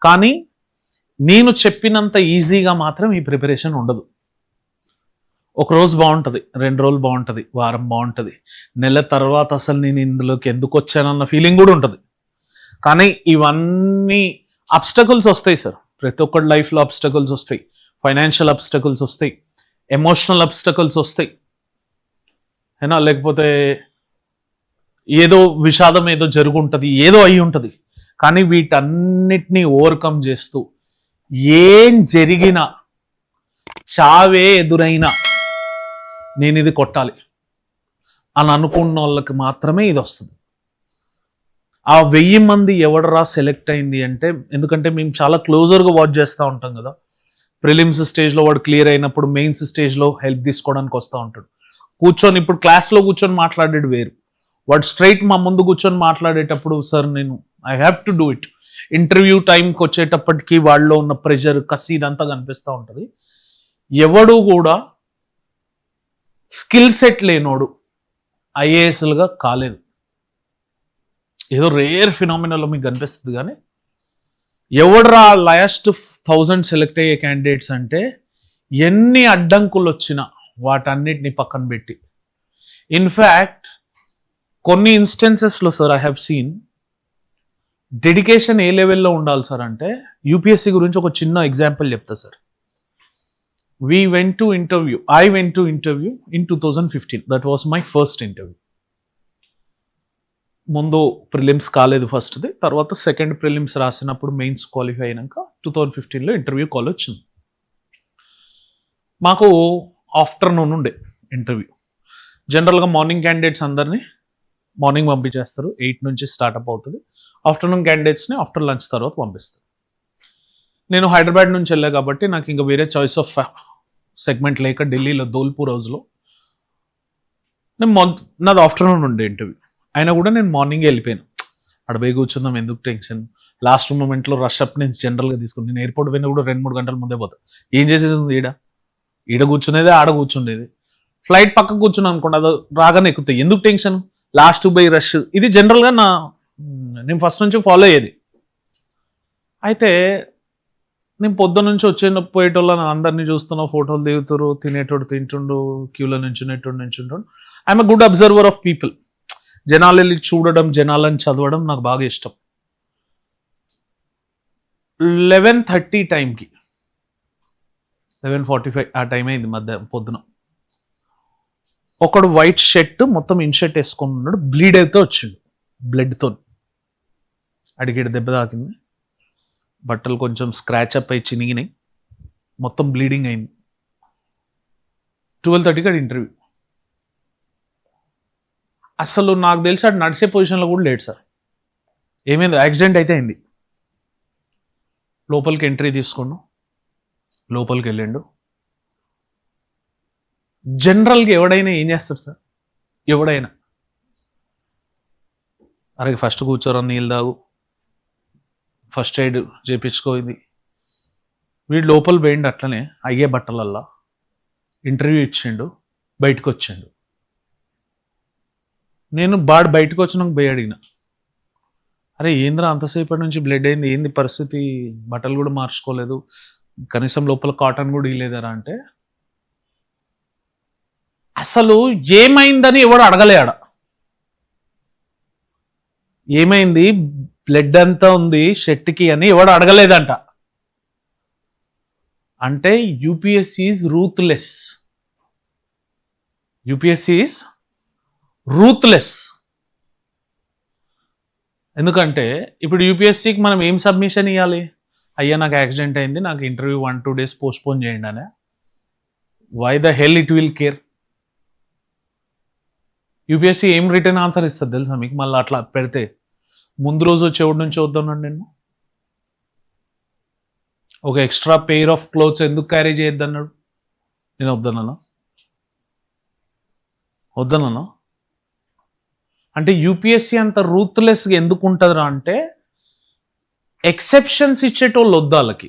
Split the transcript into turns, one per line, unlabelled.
కానీ నేను చెప్పినంత ఈజీగా మాత్రం ఈ ప్రిపరేషన్ ఉండదు. ఒక రోజు బాగుంటుంది, 2 రోజులు బాగుంటుంది, వారం బాగుంటుంది, నెల తర్వాత అసలు నేను ఇందులోకి ఎందుకు వచ్చానన్న ఫీలింగ్ కూడా ఉంటుంది. కానీ ఇవన్నీ అబ్స్టకల్స్ వస్తాయి సార్, ప్రతి ఒక్కరి లైఫ్లో అబ్స్టకల్స్ వస్తాయి. ఫైనాన్షియల్ అబ్స్టకల్స్ వస్తాయి, ఎమోషనల్ అబ్స్టకల్స్ వస్తాయి, అయినా లేకపోతే ఏదో విషాదం ఏదో జరుగుంటుంది, ఏదో అయి ఉంటుంది. కానీ వీటన్నిటినీ ఓవర్కమ్ చేస్తూ ఏం జరిగినా, చావే ఎదురైనా నేను ఇది కొట్టాలి అని అనుకున్న వాళ్ళకి మాత్రమే ఇది వస్తుంది. ఆ 1000 మంది ఎవడరా సెలెక్ట్ అయింది అంటే, ఎందుకంటే మేము చాలా క్లోజర్గా వాచ్ చేస్తూ ఉంటాం కదా. ప్రిలిమ్స్ స్టేజ్లో వాడు క్లియర్ అయినప్పుడు మెయిన్స్ స్టేజ్లో హెల్ప్ తీసుకోవడానికి వస్తూ ఉంటాడు. కూర్చొని ఇప్పుడు క్లాస్లో కూర్చొని మాట్లాడేది వేరు, వాడు స్ట్రైట్ మా ముందు కూర్చొని మాట్లాడేటప్పుడు సార్ నేను I have to do it. Interview టైంకి వచ్చేటప్పటికి వాళ్ళలో ఉన్న ప్రెషర్, కసి ఇదంతా కనిపిస్తూ ఉంటుంది. ఎవడు కూడా స్కిల్ సెట్ లేనోడు ఐఏఎస్లుగా కాలేదు. ఏదో రేర్ ఫినామినల్లో మీకు కనిపిస్తుంది. కానీ ఎవడరా లాస్ట్ 1000 సెలెక్ట్ అయ్యే క్యాండిడేట్స్ అంటే ఎన్ని అడ్డంకులు వచ్చినా వాటన్నిటిని పక్కన పెట్టి, ఇన్ఫ్యాక్ట్ కొన్ని ఇన్స్టెన్సెస్లో sir I have seen dedication ఏ లెవెల్లో ఉండాలి సార్ అంటే, యూపీఎస్సీ గురించి ఒక చిన్న ఎగ్జాంపుల్ చెప్తా sir. I went to interview in 2015. That was my first interview. ముందు ప్రిలిమ్స్ కాలేదు ఫస్ట్ది, తర్వాత సెకండ్ ప్రిలిమ్స్ రాసినప్పుడు మెయిన్స్ క్వాలిఫై అయినాక 2015లో ఇంటర్వ్యూ కాల్ వచ్చింది. మాకు ఆఫ్టర్నూన్ ఉండే ఇంటర్వ్యూ. జనరల్గా మార్నింగ్ క్యాండిడేట్స్ అందరినీ మార్నింగ్ పంపించేస్తారు, 8 నుంచి స్టార్ట్అప్ అవుతుంది. ఆఫ్టర్నూన్ క్యాండిడేట్స్ని ఆఫ్టర్ లంచ్ తర్వాత పంపిస్తారు. నేను హైదరాబాద్ నుంచి వెళ్ళా కాబట్టి నాకు ఇంకా వేరే చాయిస్ ఆఫ్ సెగ్మెంట్ లేక ఢిల్లీలో ధోల్పూర్ హౌస్లో నాది ఆఫ్టర్నూన్ ఉండే ఇంటర్వ్యూ. అయినా కూడా నేను మార్నింగే వెళ్ళిపోయాను. అడబోయి కూర్చుందాం, ఎందుకు టెన్షన్, లాస్ట్ మూమెంట్లో రష్ అప్ నేను జనరల్గా తీసుకుని, నేను ఎయిర్పోర్ట్ పోయినా కూడా 2-3 గంటల ముందే పోతాను. ఏం చేసేది ఈడ కూర్చునేది, ఆడ కూర్చుండేది. ఫ్లైట్ పక్క కూర్చున్నాను అనుకోండి, అది రాగానే ఎక్కుతాయి, ఎందుకు టెన్షన్, లాస్ట్ బై రష్. ఇది జనరల్గా నేను ఫస్ట్ నుంచి ఫాలో అయ్యేది. అయితే నేను పొద్దు నుంచి పోయేటోళ్ళని అందరినీ చూస్తున్నా, ఫోటోలు దిగుతారు, తినేటోడు తింటుండు, క్యూలో నుంచుంటాడు. I'm a good observer of people. జనాలు వెళ్ళి చూడడం, జనాలను చదవడం నాకు బాగా ఇష్టం. 11:30 టైంకి 11:45 ఆ టైం అయింది పొద్దున. ఒకడు వైట్ షర్ట్ మొత్తం ఇన్షర్ట్ వేసుకొని ఉన్నాడు, బ్లీడ్ అయితే వచ్చిండు, బ్లడ్తో అడిగేడు దెబ్బ తాకింది, బట్టలు కొంచెం స్క్రాచ్ అప్ అయి చినిగినాయి, మొత్తం బ్లీడింగ్ అయింది. 12:30కి అది ఇంటర్వ్యూ. అసలు నాకు తెలిసి అటు నడిచే పొజిషన్లో కూడా లేడు సార్. ఏమైంది, యాక్సిడెంట్ అయితే అయింది. లోపలికి ఎంట్రీ తీసుకున్నాం, లోపలికి వెళ్ళిండు. జనరల్గా ఎవడైనా ఏం చేస్తారు సార్, ఎవడైనా అరే ఫస్ట్ కూర్చోరా, నీళ్ళు తాగు, ఫస్ట్ ఎయిడ్ చేయించుకోయింది. వీడు లోపల పోయిండు, అట్లనే అయ్యే బట్టలల్లా ఇంటర్వ్యూ ఇచ్చిండు, బయటకు వచ్చిండు. నేను బయటకు వచ్చినాక పోయి అడిగిన, అరే ఏంద్రా అంతసేపటి నుంచి బ్లడ్ అయింది, ఏంది పరిస్థితి, బట్టలు కూడా మార్చుకోలేదు, కనీసం లోపల కాటన్ కూడా ఇవ్వలేదరా అంటే, అసలు ఏమైందని ఎవడు అడగలేడ. ఏమైంది, బ్లడ్ అంతా ఉంది షర్ట్కి అని ఎవడు అడగలేదంట. అంటే UPSC is ruthless. UPSC is ruthless. ఎందుకంటే ఇప్పుడు యూపీఎస్సీకి మనం ఏం సబ్మిషన్ ఇవ్వాలి, అయ్యా నాకు యాక్సిడెంట్ అయింది, నాకు ఇంటర్వ్యూ 1-2 డేస్ పోస్ట్పోన్ చేయండి అనే. Why the hell it will care? UPSC ఏం రిటర్న్ ఆన్సర్ ఇస్తుంది తెలుసా మీకు? మళ్ళీ అట్లా పెడితే ముందు రోజు వచ్చేవాడి నుంచి వద్దన్నాడు, నేను ఒక ఎక్స్ట్రా పెయిర్ ఆఫ్ క్లోత్స్ ఎందుకు క్యారీ చేయొద్దన్నాడు, నేను వద్దన్నాను. అంటే యూపీఎస్సీ అంత రూత్లెస్గా ఎందుకు ఉంటుందిరా అంటే, ఎక్సెప్షన్స్ ఇచ్చేటోళ్ళు వద్దు వాళ్ళకి.